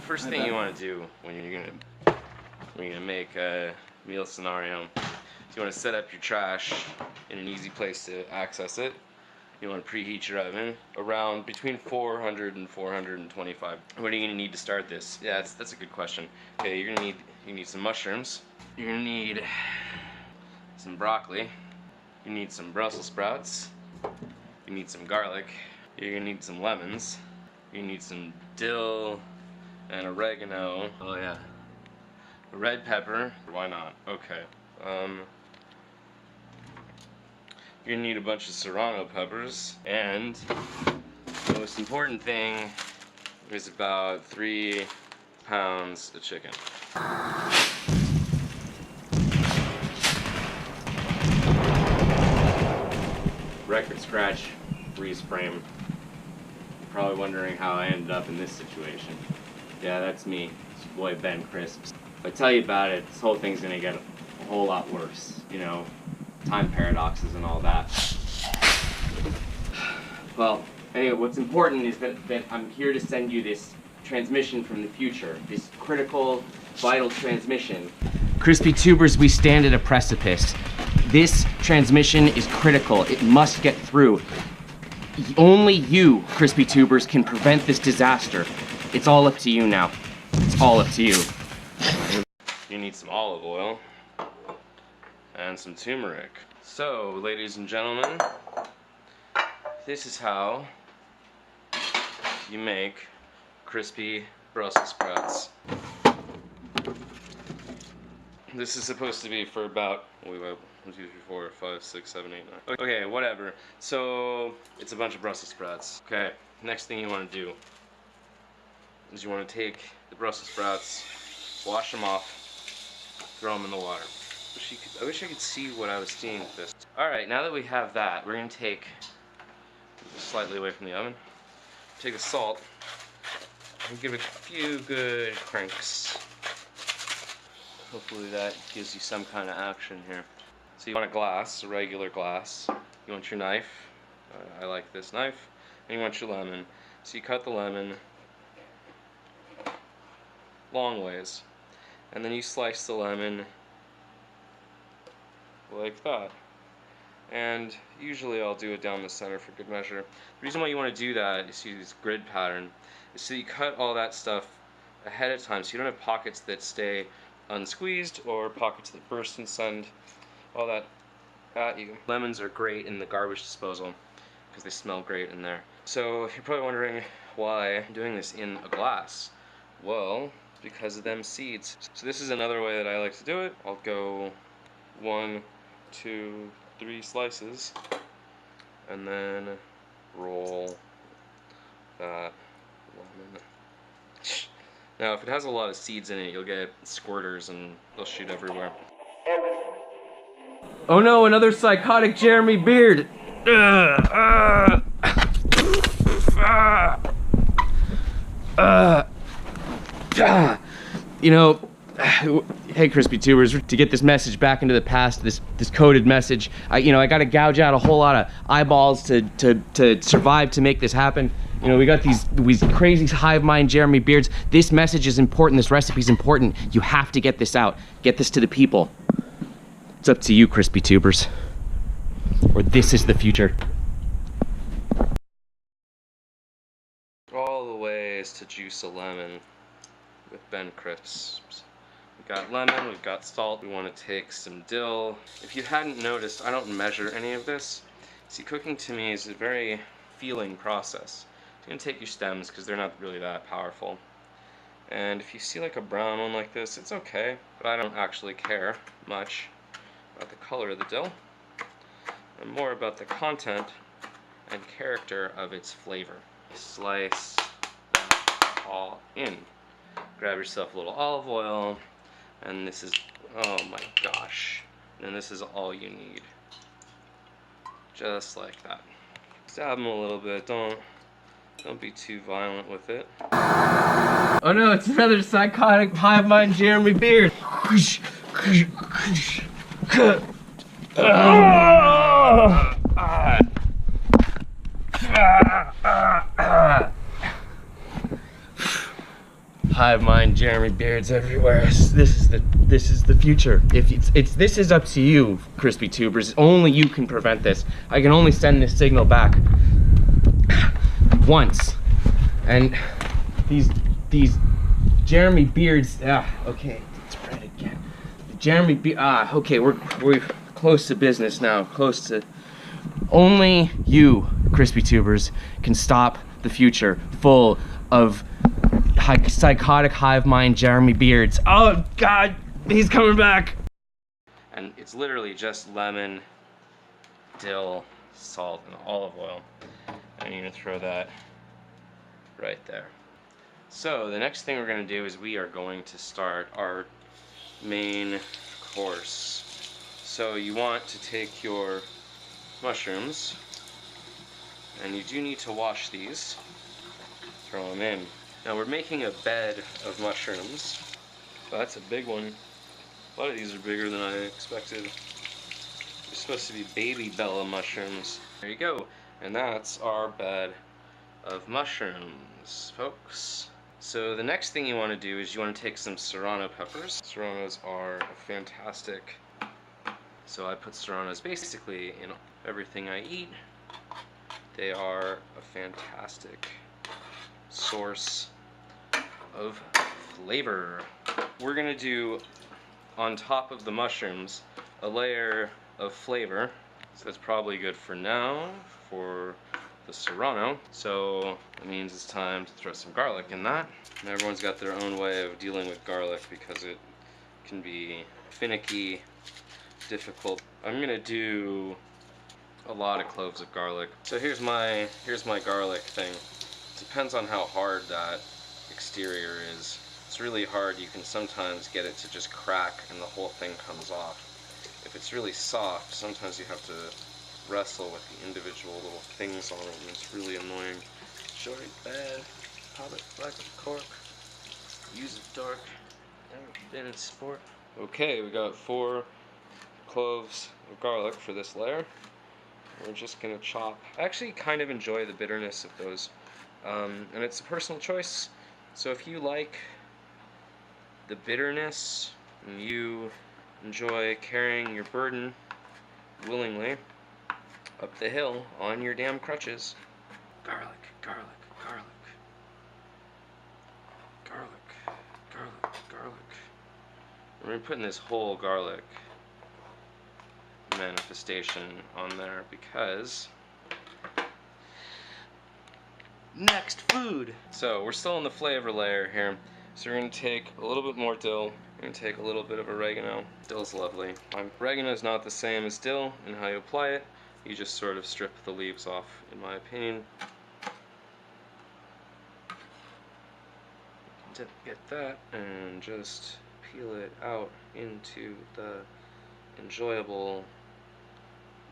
First thing you want to do when you're gonna make a meal scenario is you want to set up your trash in an easy place to access it. You want to preheat your oven around between 400 and 425. What are you gonna need to start this? Yeah, that's a good question. Okay, you need some mushrooms. You're gonna need some broccoli. You need some Brussels sprouts. You need some garlic. You're gonna need some lemons. You need some dill and oregano. Oh yeah. Red pepper. Why not? Okay. You're gonna need a bunch of serrano peppers, and the most important thing is about 3 pounds of chicken. Record scratch, freeze frame. You're probably wondering how I ended up in this situation. Yeah, that's me. It's your boy Ben Crisps. If I tell you about it, this whole thing's gonna get a whole lot worse. You know, time paradoxes and all that. Well, anyway, what's important is that I'm here to send you this transmission from the future. This critical, vital transmission. Crispy tubers, we stand at a precipice. This transmission is critical. It must get through. Only you, Crispy Tubers, can prevent this disaster. It's all up to you now. It's all up to you. You need some olive oil and some turmeric. So, ladies and gentlemen, this is how you make crispy Brussels sprouts. This is supposed to be for about 1, 2, 3, 4, 5, 6, 7, 8, 9. Okay, whatever. So it's a bunch of Brussels sprouts. Okay, next thing you want to do is you want to take the Brussels sprouts, wash them off, throw them in the water. I wish I could see what I was seeing with this. All right, now that we have that, we're gonna take slightly away from the oven. Take the salt and give it a few good cranks. Hopefully that gives you some kind of action here. So you want a glass, a regular glass. You want your knife. I like this knife. And you want your lemon. So you cut the lemon long ways. And then you slice the lemon like that. And usually I'll do it down the center for good measure. The reason why you want to do that is use this grid pattern is so you cut all that stuff ahead of time so you don't have pockets that stay unsqueezed or pockets that burst and send all that at you. Lemons are great in the garbage disposal because they smell great in there. So you're probably wondering why I'm doing this in a glass. Well, because of them seeds. So this is another way that I like to do it. I'll go 1, 2, 3 slices and then roll that lemon. Now, if it has a lot of seeds in it, you'll get squirters and they'll shoot everywhere. Oh no, another psychotic Jeremy Beard! You know, hey Crispy Tubers, to get this message back into the past, this coded message, I gotta gouge out a whole lot of eyeballs to survive to make this happen. You know, we got these crazy hive mind Jeremy Beards. This message is important, this recipe is important. You have to get this out. Get this to the people. It's up to you, Crispy Tubers. Or this is the future. All the ways to juice a lemon with Ben Crisps. We've got lemon, we've got salt, we want to take some dill. If you hadn't noticed, I don't measure any of this. See, cooking to me is a very feeling process. You're going to take your stems because they're not really that powerful. And if you see like a brown one like this, it's okay, but I don't actually care much about the color of the dill. I'm more about the content and character of its flavor. Slice that all in. Grab yourself a little olive oil, and this is, oh my gosh, and this is all you need. Just like that. Stab them a little bit, don't be too violent with it. Oh no, it's another psychotic hive mind Jeremy Beard. hive mind Jeremy beards everywhere. This is the future. If this is up to you, crispy tubers. Only you can prevent this. I can only send this signal back once, and these Jeremy beards. Okay, it's red again. Jeremy okay, we're close to business now. Close to. Only you, crispy tubers, can stop the future full of psychotic hive mind Jeremy beards. Oh God, he's coming back. And it's literally just lemon, dill, salt, and olive oil. And you're gonna throw that right there. So the next thing we're gonna do is we are going to start our main course. So you want to take your mushrooms, and you do need to wash these. Throw them in. Now we're making a bed of mushrooms. So that's a big one. A lot of these are bigger than I expected. They're supposed to be baby Bella mushrooms. There you go. And that's our bed of mushrooms, folks. So the next thing you want to do is you want to take some serrano peppers. Serranos are fantastic. So I put serranos basically in everything I eat. They are a fantastic source of flavor. We're gonna do on top of the mushrooms a layer of flavor. So that's probably good for now for the serrano. So it means it's time to throw some garlic in that. And everyone's got their own way of dealing with garlic because it can be finicky, difficult. I'm gonna do a lot of cloves of garlic. So here's my garlic thing. Depends on how hard that exterior is. It's really hard. You can sometimes get it to just crack and the whole thing comes off. If it's really soft, sometimes you have to wrestle with the individual little things on it, and it's really annoying. Short, bad, pop it black with cork, use it dark, never been in sport. Okay, we got 4 cloves of garlic for this layer. We're just gonna chop. I actually kind of enjoy the bitterness of those. And it's a personal choice. So if you like the bitterness and you enjoy carrying your burden willingly up the hill on your damn crutches. Garlic, garlic, garlic. Garlic, garlic, garlic. We're putting this whole garlic manifestation on there because next food. So we're still in the flavor layer here. So we're going to take a little bit more dill. We're going to take a little bit of oregano. Dill's lovely. Oregano is not the same as dill in how you apply it. You just sort of strip the leaves off, in my opinion. Get that and just peel it out into the enjoyable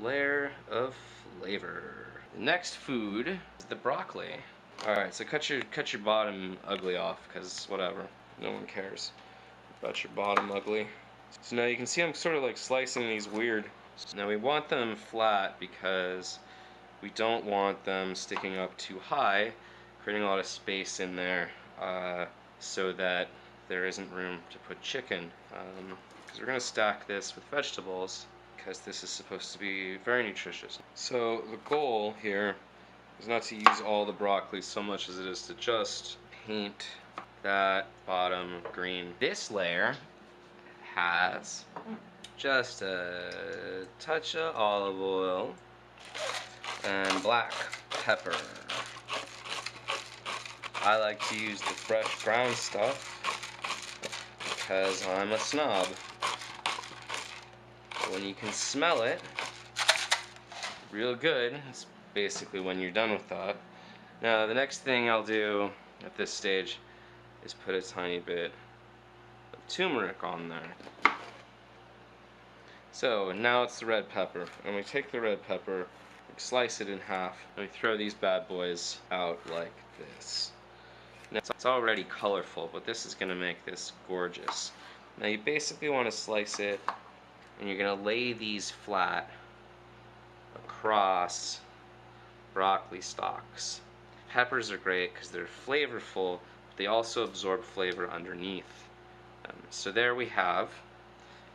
layer of flavor. The next food is the broccoli. Alright, so cut your bottom ugly off, because whatever. No one cares about your bottom ugly. So now you can see I'm sort of like slicing these weird. Now we want them flat because we don't want them sticking up too high, creating a lot of space in there so that there isn't room to put chicken. Because we're going to stack this with vegetables because this is supposed to be very nutritious. So the goal here is not to use all the broccoli so much as it is to just paint that bottom green. This layer has just a touch of olive oil and black pepper. I like to use the fresh ground stuff because I'm a snob. When you can smell it real good, it's basically when you're done with that. Now the next thing I'll do at this stage is put a tiny bit of turmeric on there. So now it's the red pepper, and we take the red pepper, we slice it in half, and we throw these bad boys out like this. Now it's already colorful, but this is going to make this gorgeous. Now you basically want to slice it, and you're going to lay these flat across broccoli stalks. Peppers are great because they're flavorful, they also absorb flavor underneath. So there we have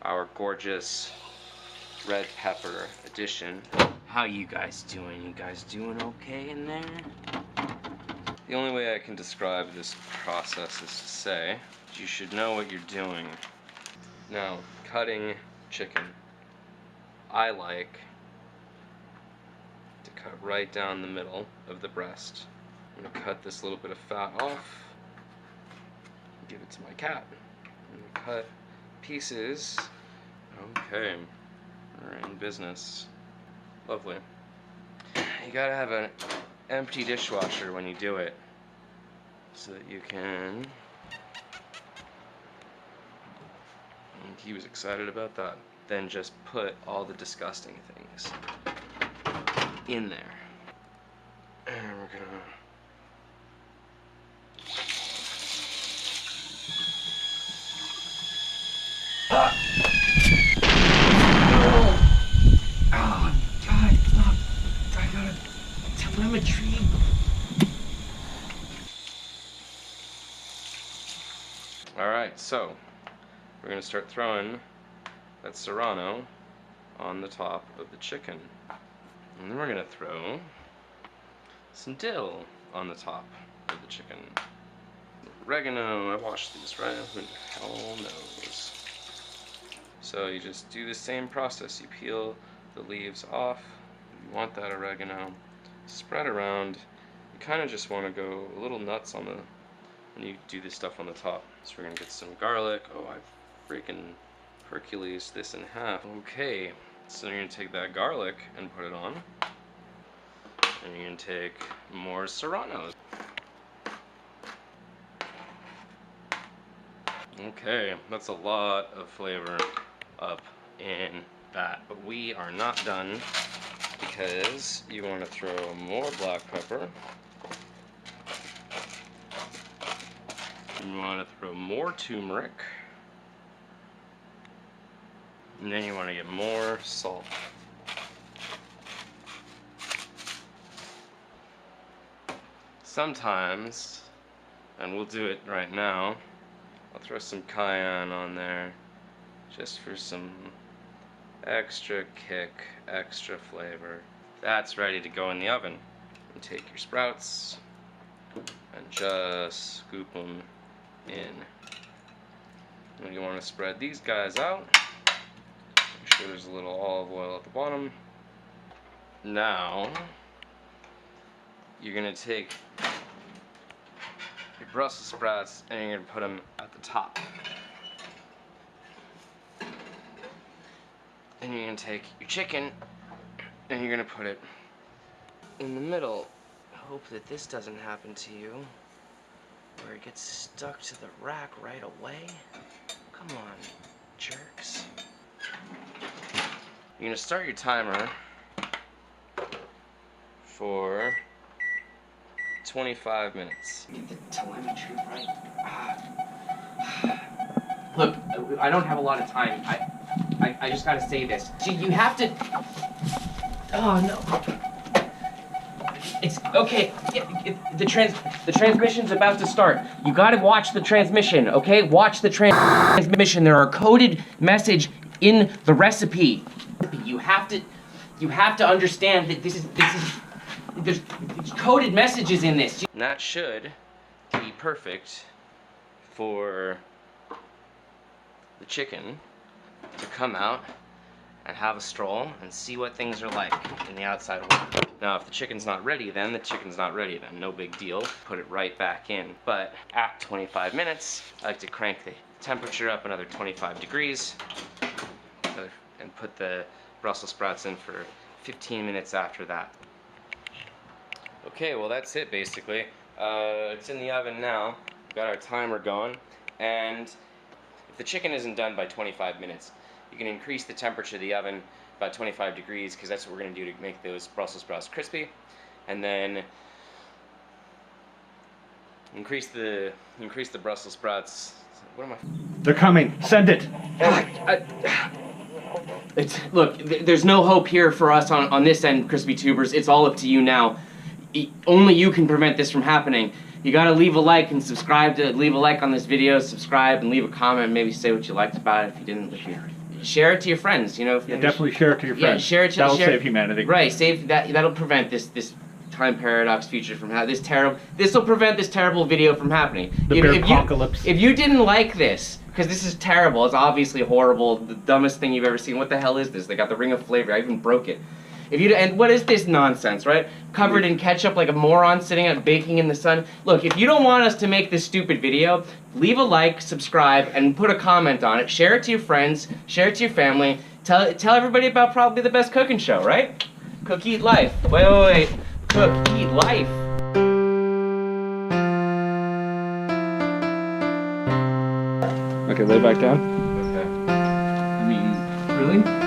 our gorgeous red pepper addition. How you guys doing? You guys doing okay in there? The only way I can describe this process is to say, you should know what you're doing. Now, cutting chicken. I like to cut right down the middle of the breast. I'm gonna cut this little bit of fat off, give it to my cat. I'm gonna cut pieces. Okay, we're in business. Lovely. You gotta have an empty dishwasher when you do it, so that you can. And he was excited about that. Then just put all the disgusting things in there. And we're gonna Oh, God, look, I got a telemetry. Alright, so we're gonna start throwing that serrano on the top of the chicken. And then we're gonna throw some dill on the top of the chicken. Oregano, I washed these, right? Who the hell knows? So you just do the same process. You peel the leaves off. You want that oregano spread around. You kind of just want to go a little nuts on the when you do this stuff on the top. So we're gonna get some garlic. Oh, I freaking Hercules this in half. Okay, so you're gonna take that garlic and put it on. And you're gonna take more serranos. Okay, that's a lot of flavor up in that. But we are not done, because you want to throw more black pepper. You want to throw more turmeric. And then you want to get more salt. Sometimes, and we'll do it right now, I'll throw some cayenne on there just for some extra kick, extra flavor. That's ready to go in the oven. And take your sprouts and just scoop them in. And you want to spread these guys out. Make sure there's a little olive oil at the bottom. Now, you're going to take your Brussels sprouts and you're going to put them at the top. And you're going to take your chicken and you're going to put it in the middle. Hope that this doesn't happen to you, where it gets stuck to the rack right away. Come on, jerks. You're going to start your timer for 25 minutes. Get the telemetry right. Look, I don't have a lot of time. I just gotta say this. You have to. Oh no. It's okay. The transmission's about to start. You gotta watch the transmission, okay? Watch the transmission. There are coded message in the recipe. You have to understand that there's coded messages in this. And that should be perfect for the chicken to come out and have a stroll and see what things are like in the outside world. Now, if the chicken's not ready, then the chicken's not ready then. No big deal. Put it right back in. But at 25 minutes, I like to crank the temperature up another 25 degrees and put the Brussels sprouts in for 15 minutes after that. Okay, well that's it basically. It's in the oven now. We've got our timer going, and if the chicken isn't done by 25 minutes, you can increase the temperature of the oven about 25 degrees, because that's what we're going to do to make those Brussels sprouts crispy. And then increase the Brussels sprouts. What am I? They're coming. Send it. Look, there's no hope here for us on this end, Crispy Tubers. It's all up to you now. Only you can prevent this from happening. You gotta leave a like and subscribe to leave a like on this video, subscribe and leave a comment, maybe say what you liked about it if you didn't. If you, share it to your friends, you know. Yeah, definitely share it to your friends. Yeah, share it to That'll save humanity. Right, save that. That'll prevent this time paradox future from happening. This will prevent this terrible video from happening. The apocalypse. If you didn't like this, because this is terrible, it's obviously horrible, the dumbest thing you've ever seen. What the hell is this? They got the ring of flavor. I even broke it. And what is this nonsense, right? Covered in ketchup like a moron sitting out baking in the sun. Look, if you don't want us to make this stupid video, leave a like, subscribe, and put a comment on it. Share it to your friends, share it to your family. Tell everybody about probably the best cooking show, right? Cook, Eat, Life. Wait. Cook, Eat, Life. Okay, lay back down. Okay. I mean, really?